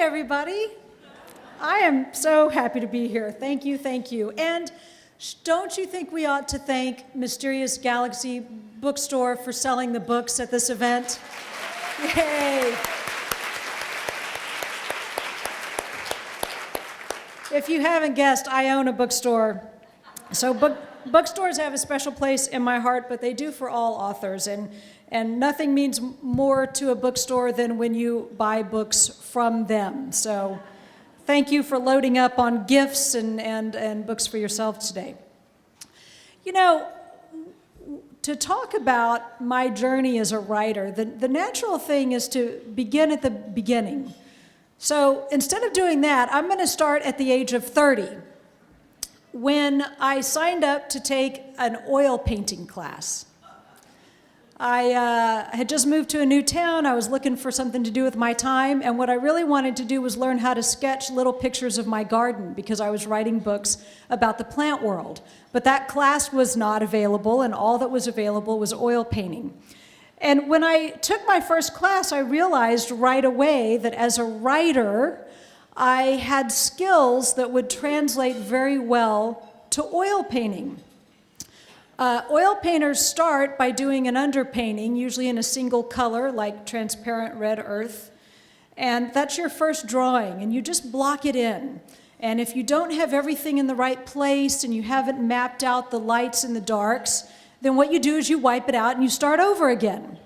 everybody. I am so happy to be here. Thank you, thank you. And don't you think we ought to thank Mysterious Galaxy Bookstore for selling the books at this event? Yay! If you haven't guessed, I own a bookstore. So bookstores have a special place in my heart, but they do for all authors. And nothing means more to a bookstore than when you buy books from them. So thank you for loading up on gifts and books for yourself today. You know, to talk about my journey as a writer, the natural thing is to begin at the beginning. So instead of doing that, I'm going to start at the age of 30, when I signed up to take an oil painting class. I had just moved to a new town. I was looking for something to do with my time, and what I really wanted to do was learn how to sketch little pictures of my garden because I was writing books about the plant world. But that class was not available, and all that was available was oil painting. And when I took my first class, I realized right away that as a writer, I had skills that would translate very well to oil painting. Oil painters start by doing an underpainting, usually in a single color, like transparent red earth. And that's your first drawing, and you just block it in. And if you don't have everything in the right place and you haven't mapped out the lights and the darks, then what you do is you wipe it out and you start over again.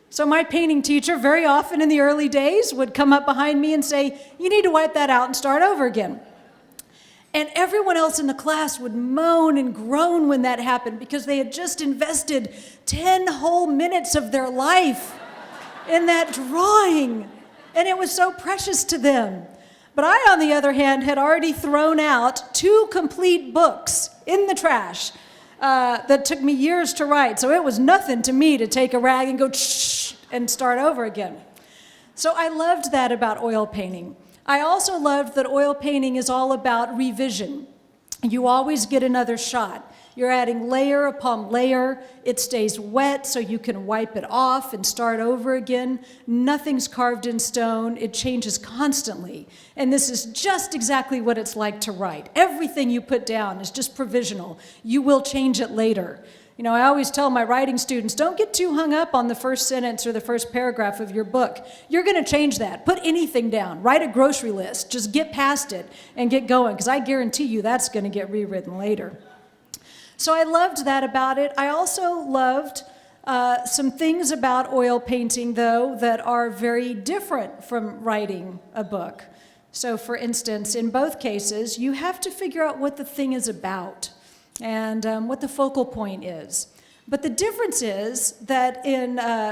So my painting teacher, very often in the early days, would come up behind me and say, "You need to wipe that out and start over again." And everyone else in the class would moan and groan when that happened because they had just invested 10 whole minutes of their life in that drawing, and it was so precious to them. But I, on the other hand, had already thrown out 2 complete books in the trash that took me years to write, so it was nothing to me to take a rag and go shh and start over again. So I loved that about oil painting. I also loved that oil painting is all about revision. You always get another shot. You're adding layer upon layer. It stays wet so you can wipe it off and start over again. Nothing's carved in stone. It changes constantly. And this is just exactly what it's like to write. Everything you put down is just provisional. You will change it later. You know, I always tell my writing students, don't get too hung up on the first sentence or the first paragraph of your book. You're going to change that. Put anything down. Write a grocery list. Just get past it and get going, because I guarantee you that's going to get rewritten later. So I loved that about it. I also loved some things about oil painting, though, that are very different from writing a book. So, for instance, in both cases, you have to figure out what the thing is about and what the focal point is. But the difference is that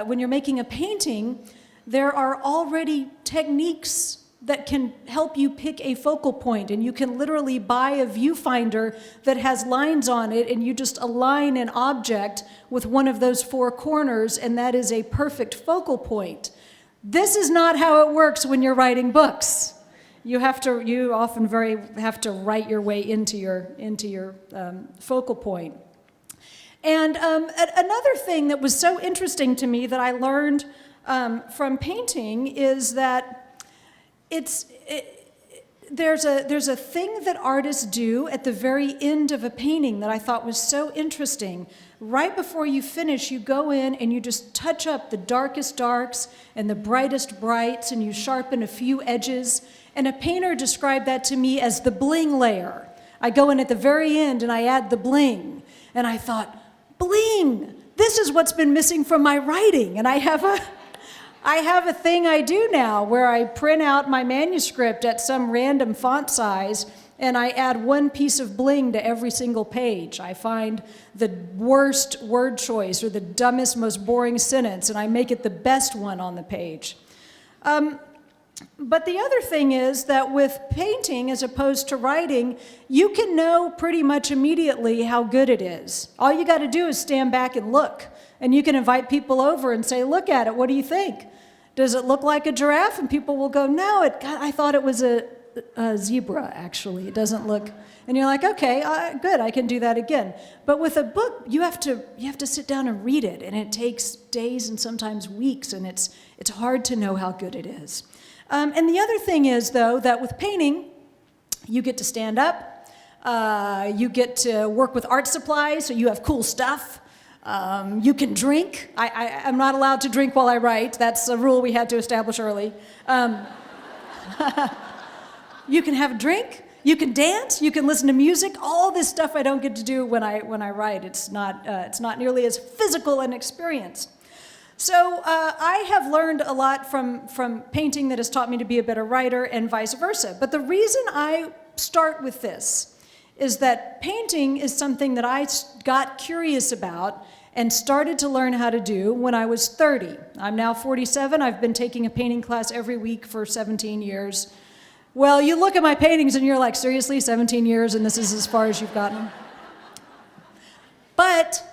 when you're making a painting, there are already techniques that can help you pick a focal point, and you can literally buy a viewfinder that has lines on it, and you just align an object with one of those 4 corners, and that is a perfect focal point. This is not how it works when you're writing books. You often have to write your way into your focal point. And another thing that was so interesting to me that I learned from painting is that there's a thing that artists do at the very end of a painting that I thought was so interesting. Right before you finish, you go in and you just touch up the darkest darks and the brightest brights, and you sharpen a few edges. And a painter described that to me as the bling layer. I go in at the very end and I add the bling. And I thought, bling! This is what's been missing from my writing. And I have a thing I do now where I print out my manuscript at some random font size, and I add 1 piece of bling to every single page. I find the worst word choice or the dumbest, most boring sentence, and I make it the best one on the page. But the other thing is that with painting, as opposed to writing, you can know pretty much immediately how good it is. All you got to do is stand back and look. And you can invite people over and say, "Look at it, what do you think? Does it look like a giraffe?" And people will go, "No, I thought it was a zebra, actually. It doesn't look..." And you're like, "Okay, good, I can do that again." But with a book, you have to sit down and read it, and it takes days and sometimes weeks, and it's hard to know how good it is. And the other thing is, though, that with painting, you get to stand up, you get to work with art supplies, so you have cool stuff. You can drink. I'm not allowed to drink while I write. That's a rule we had to establish early. You can have a drink. You can dance. You can listen to music. All this stuff I don't get to do when I write. It's not nearly as physical an experience. So I have learned a lot from painting that has taught me to be a better writer, and vice versa. But the reason I start with this is that painting is something that I got curious about and started to learn how to do when I was 30. I'm now 47. I've been taking a painting class every week for 17 years. Well, you look at my paintings and you're like, seriously, 17 years and this is as far as you've gotten? But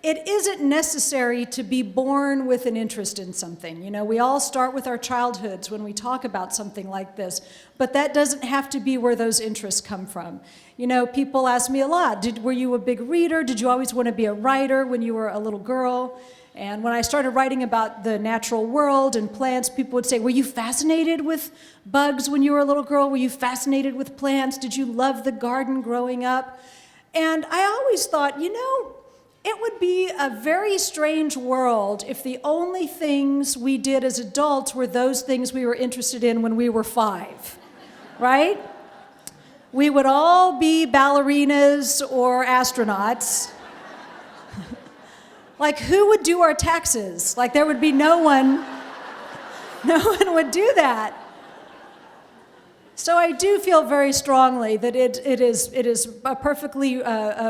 it isn't necessary to be born with an interest in something. You know, we all start with our childhoods when we talk about something like this, but that doesn't have to be where those interests come from. You know, people ask me a lot, were you a big reader? Did you always want to be a writer when you were a little girl? And when I started writing about the natural world and plants, people would say, were you fascinated with bugs when you were a little girl? Were you fascinated with plants? Did you love the garden growing up? And I always thought, you know, it would be a very strange world if the only things we did as adults were those things we were interested in when we were 5, right? We would all be ballerinas or astronauts. Like, who would do our taxes? Like, there would be no one would do that. So I do feel very strongly that it is a perfectly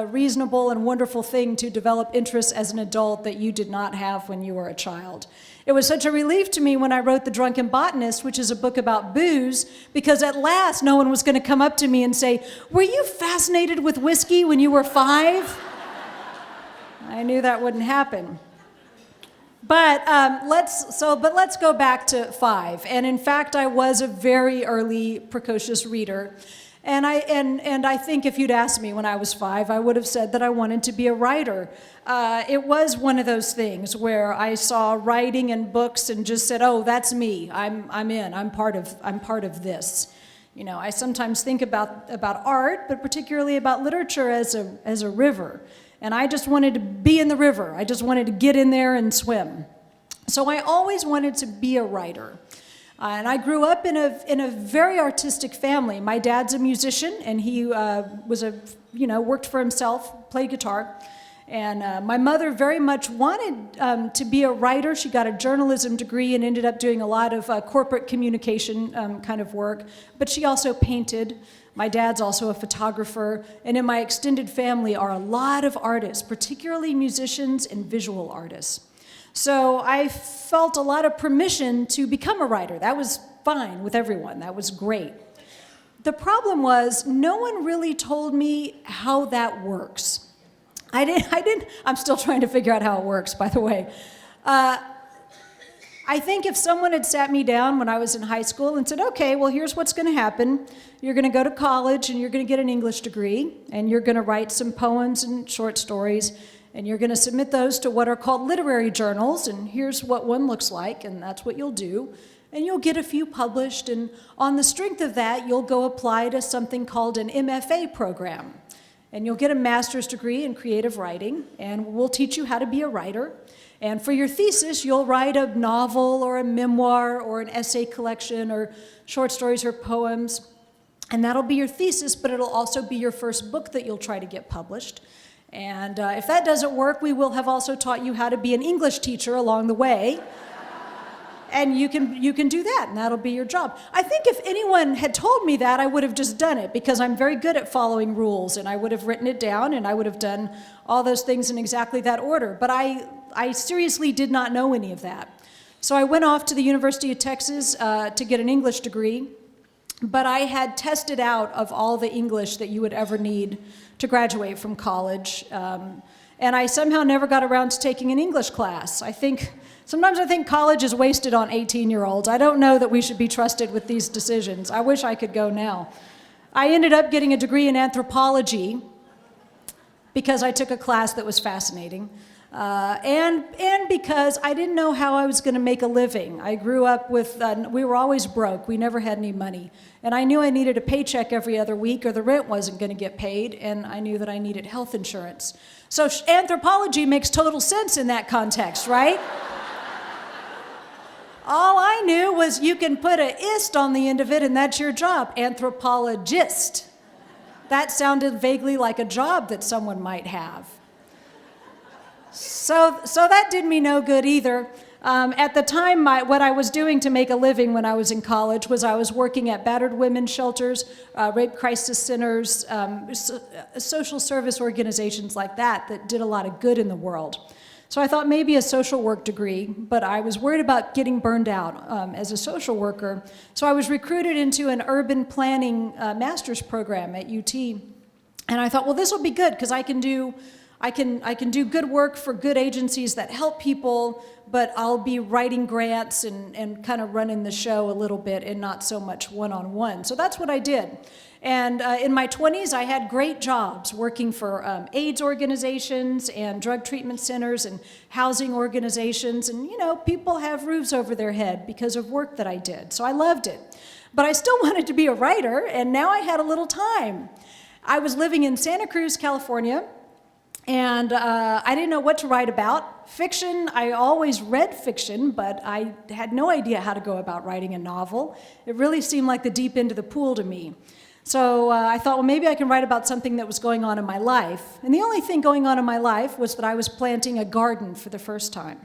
reasonable and wonderful thing to develop interests as an adult that you did not have when you were a child. It was such a relief to me when I wrote The Drunken Botanist, which is a book about booze, because at last no one was going to come up to me and say, were you fascinated with whiskey when you were 5? I knew that wouldn't happen. But let's go back to 5. And in fact, I was a very early precocious reader. And I think if you'd asked me when I was 5, I would have said that I wanted to be a writer. It was one of those things where I saw writing and books and just said, oh, that's me. I'm in. I'm part of this. You know, I sometimes think about art, but particularly about literature as a river. And I just wanted to be in the river. I just wanted to get in there and swim. So I always wanted to be a writer. And I grew up in a very artistic family. My dad's a musician, and he worked for himself, played guitar. And my mother very much wanted to be a writer. She got a journalism degree and ended up doing a lot of corporate communication kind of work. But she also painted. My dad's also a photographer, and in my extended family are a lot of artists, particularly musicians and visual artists. So I felt a lot of permission to become a writer. That was fine with everyone. That was great. The problem was no one really told me how that works. I'm still trying to figure out how it works, by the way. I think if someone had sat me down when I was in high school and said, okay, well, here's what's going to happen. You're going to go to college and you're going to get an English degree and you're going to write some poems and short stories and you're going to submit those to what are called literary journals, and here's what one looks like, and that's what you'll do. And you'll get a few published, and on the strength of that, you'll go apply to something called an MFA program. And you'll get a master's degree in creative writing, and we'll teach you how to be a writer. And for your thesis, you'll write a novel or a memoir or an essay collection or short stories or poems. And that'll be your thesis, but it'll also be your first book that you'll try to get published. And if that doesn't work, we will have also taught you how to be an English teacher along the way. And you can do that, and that'll be your job. I think if anyone had told me that, I would have just done it, because I'm very good at following rules, and I would have written it down, and I would have done all those things in exactly that order. But I seriously did not know any of that. So I went off to the University of Texas to get an English degree, but I had tested out of all the English that you would ever need to graduate from college, and I somehow never got around to taking an English class. Sometimes I think college is wasted on 18-year-olds. I don't know that we should be trusted with these decisions. I wish I could go now. I ended up getting a degree in anthropology because I took a class that was fascinating. And because I didn't know how I was going to make a living. I grew up with, we were always broke. We never had any money. And I knew I needed a paycheck every other week or the rent wasn't going to get paid, and I knew that I needed health insurance. So anthropology makes total sense in that context, right? All I knew was you can put a "ist" on the end of it and that's your job, anthropologist. That sounded vaguely like a job that someone might have. So that did me no good either. At the time, what I was doing to make a living when I was in college was I was working at battered women's shelters, rape crisis centers, social service organizations like that did a lot of good in the world. So I thought maybe a social work degree, but I was worried about getting burned out as a social worker. So I was recruited into an urban planning master's program at UT. And I thought, well, this will be good because I can do good work for good agencies that help people, but I'll be writing grants and kind of running the show a little bit and not so much one-on-one. So that's what I did. And in my 20s, I had great jobs working for AIDS organizations and drug treatment centers and housing organizations. And, you know, people have roofs over their head because of work that I did. So I loved it. But I still wanted to be a writer, and now I had a little time. I was living in Santa Cruz, California, and I didn't know what to write about. Fiction, I always read fiction, but I had no idea how to go about writing a novel. It really seemed like the deep end of the pool to me. So I thought, well, maybe I can write about something that was going on in my life. And the only thing going on in my life was that I was planting a garden for the first time.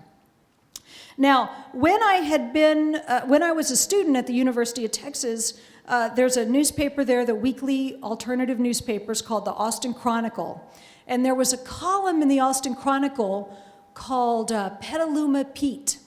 Now, when I was a student at the University of Texas, there's a newspaper there, the weekly alternative newspapers called the Austin Chronicle. And there was a column in the Austin Chronicle called Petaluma Pete.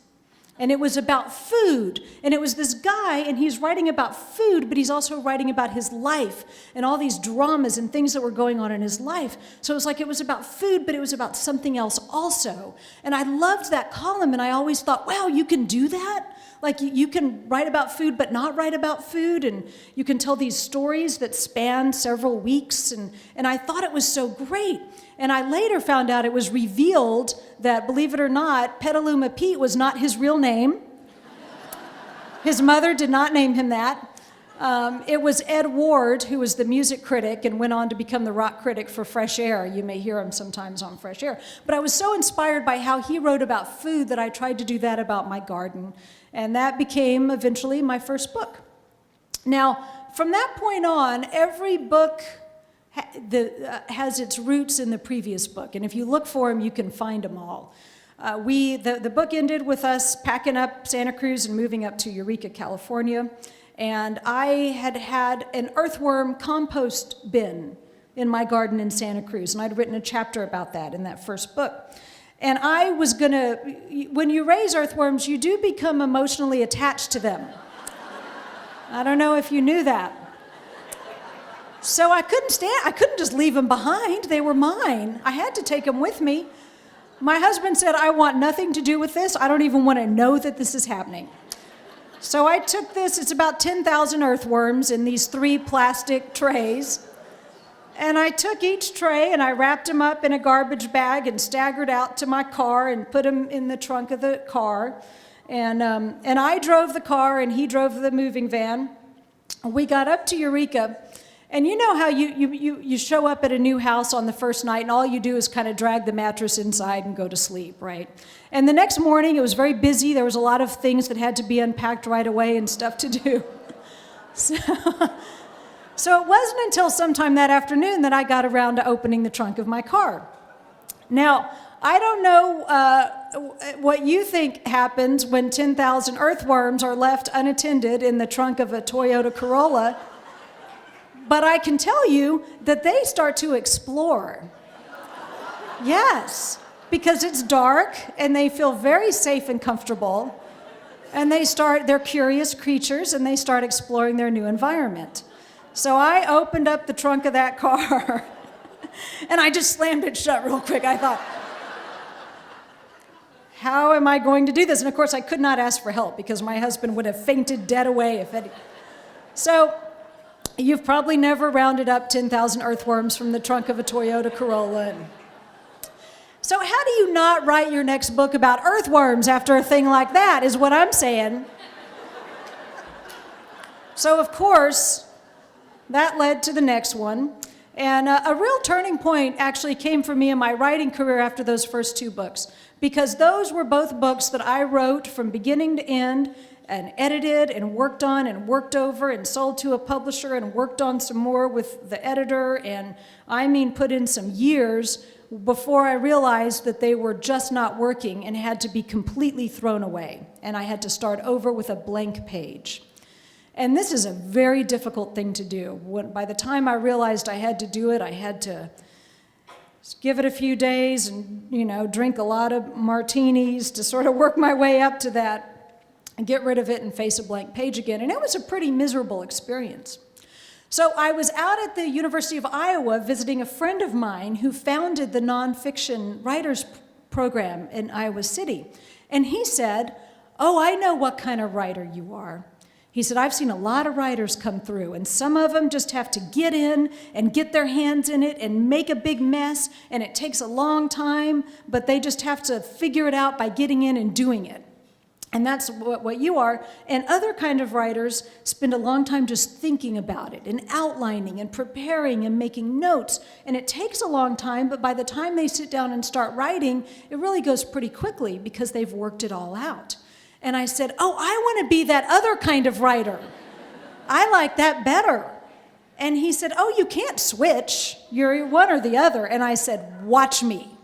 And it was about food. And it was this guy, and he's writing about food, but he's also writing about his life and all these dramas and things that were going on in his life. So it was about food, but it was about something else also. And I loved that column, and I always thought, wow, you can do that? Like you can write about food but not write about food, and you can tell these stories that span several weeks, and I thought it was so great. And I later found out it was revealed that, believe it or not, Petaluma Pete was not his real name. His mother did not name him that. It was Ed Ward, who was the music critic and went on to become the rock critic for Fresh Air. You may hear him sometimes on Fresh Air. But I was so inspired by how he wrote about food that I tried to do that about my garden. And that became eventually my first book. Now, from that point on, every book has its roots in the previous book. And if you look for them, you can find them all. The book ended with us packing up Santa Cruz and moving up to Eureka, California. And I had an earthworm compost bin in my garden in Santa Cruz. And I'd written a chapter about that in that first book. And I was when you raise earthworms, you do become emotionally attached to them. I don't know if you knew that. So I couldn't just leave them behind. They were mine. I had to take them with me. My husband said, I want nothing to do with this. I don't even want to know that this is happening. So I took this, it's about 10,000 earthworms in these 3 plastic trays. And I took each tray and I wrapped them up in a garbage bag and staggered out to my car and put them in the trunk of the car. And I drove the car and he drove the moving van. We got up to Eureka. And you know how you show up at a new house on the first night and all you do is kind of drag the mattress inside and go to sleep, right? And the next morning, it was very busy. There was a lot of things that had to be unpacked right away and stuff to do. So it wasn't until sometime that afternoon that I got around to opening the trunk of my car. Now, I don't know what you think happens when 10,000 earthworms are left unattended in the trunk of a Toyota Corolla. But I can tell you that they start to explore. Yes, because it's dark and they feel very safe and comfortable. And they're curious creatures and they start exploring their new environment. So I opened up the trunk of that car and I just slammed it shut real quick. I thought, how am I going to do this? And of course I could not ask for help because my husband would have fainted dead away if it. So you've probably never rounded up 10,000 earthworms from the trunk of a Toyota Corolla. So how do you not write your next book about earthworms after a thing like that, is what I'm saying. So of course, that led to the next one. And a real turning point actually came for me in my writing career after those first two books, because those were both books that I wrote from beginning to end and edited and worked on and worked over and sold to a publisher and worked on some more with the editor, and I mean put in some years before I realized that they were just not working and had to be completely thrown away. And I had to start over with a blank page. And this is a very difficult thing to do. By the time I realized I had to do it, I had to give it a few days and, drink a lot of martinis to sort of work my way up to that and get rid of it and face a blank page again. And it was a pretty miserable experience. So I was out at the University of Iowa visiting a friend of mine who founded the nonfiction writers program in Iowa City. And he said, "Oh, I know what kind of writer you are." He said, "I've seen a lot of writers come through, and some of them just have to get in and get their hands in it and make a big mess, and it takes a long time, but they just have to figure it out by getting in and doing it. And that's what you are. And other kind of writers spend a long time just thinking about it and outlining and preparing and making notes. And it takes a long time, but by the time they sit down and start writing, it really goes pretty quickly because they've worked it all out." And I said, "Oh, I want to be that other kind of writer. I like that better." And he said, "Oh, you can't switch. You're one or the other." And I said, "Watch me."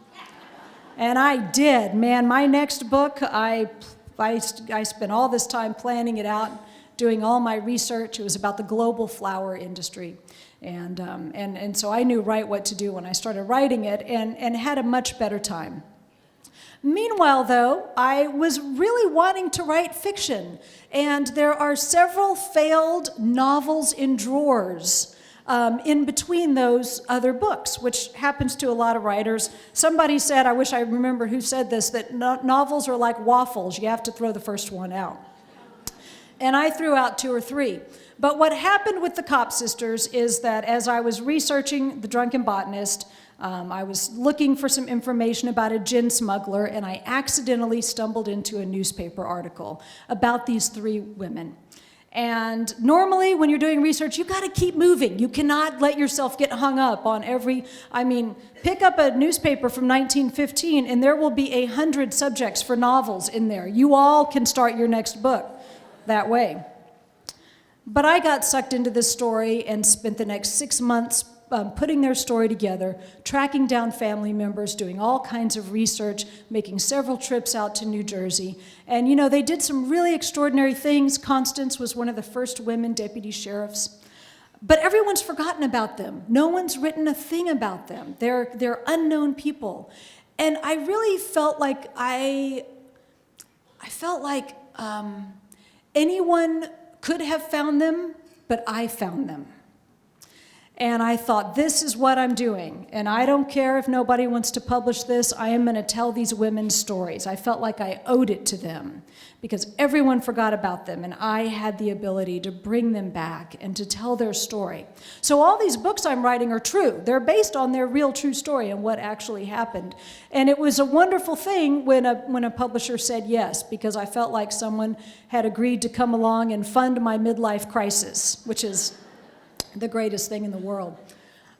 And I did. Man, my next book, I spent all this time planning it out, doing all my research. It was about the global flower industry. And so I knew right what to do when I started writing it and had a much better time. Meanwhile, though, I was really wanting to write fiction. And there are several failed novels in drawers in between those other books, which happens to a lot of writers. Somebody said, I wish I remember who said this, that novels are like waffles. You have to throw the first one out. And I threw out 2 or 3. But what happened with the Kopp sisters is that as I was researching The Drunken Botanist, I was looking for some information about a gin smuggler, and I accidentally stumbled into a newspaper article about these 3 women. And normally when you're doing research, you got to keep moving. You cannot let yourself get hung up on pick up a newspaper from 1915 and there will be 100 subjects for novels in there. You all can start your next book that way. But I got sucked into this story and spent the next 6 months putting their story together, tracking down family members, doing all kinds of research, making several trips out to New Jersey. And they did some really extraordinary things. Constance was one of the first women deputy sheriffs. But everyone's forgotten about them. No one's written a thing about them. They're unknown people. And I really felt like anyone could have found them, but I found them. And I thought, this is what I'm doing. And I don't care if nobody wants to publish this. I am going to tell these women's stories. I felt like I owed it to them because everyone forgot about them. And I had the ability to bring them back and to tell their story. So all these books I'm writing are true. They're based on their real true story and what actually happened. And it was a wonderful thing when a publisher said yes, because I felt like someone had agreed to come along and fund my midlife crisis, which is the greatest thing in the world.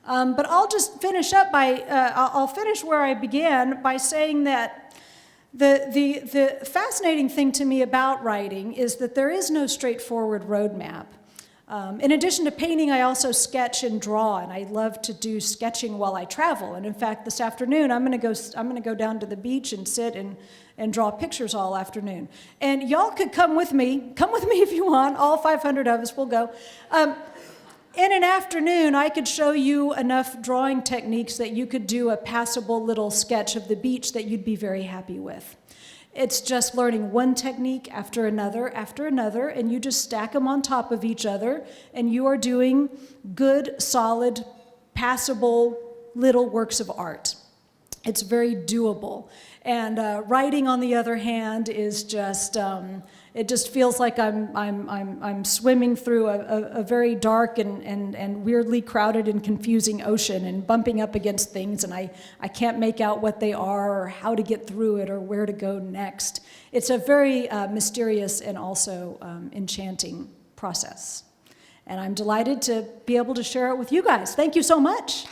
But I'll just finish up I'll finish where I began by saying that the fascinating thing to me about writing is that there is no straightforward roadmap. In addition to painting, I also sketch and draw, and I love to do sketching while I travel. And in fact, this afternoon, I'm going to go down to the beach and sit and draw pictures all afternoon. And y'all could come with me. Come with me if you want. All 500 of us will go. In an afternoon, I could show you enough drawing techniques that you could do a passable little sketch of the beach that you'd be very happy with. It's just learning one technique after another, and you just stack them on top of each other, and you are doing good, solid, passable little works of art. It's very doable. And writing, on the other hand, is just, It just feels like I'm swimming through a very dark and weirdly crowded and confusing ocean and bumping up against things, and I can't make out what they are or how to get through it or where to go next. It's a very mysterious and also enchanting process. And I'm delighted to be able to share it with you guys. Thank you so much.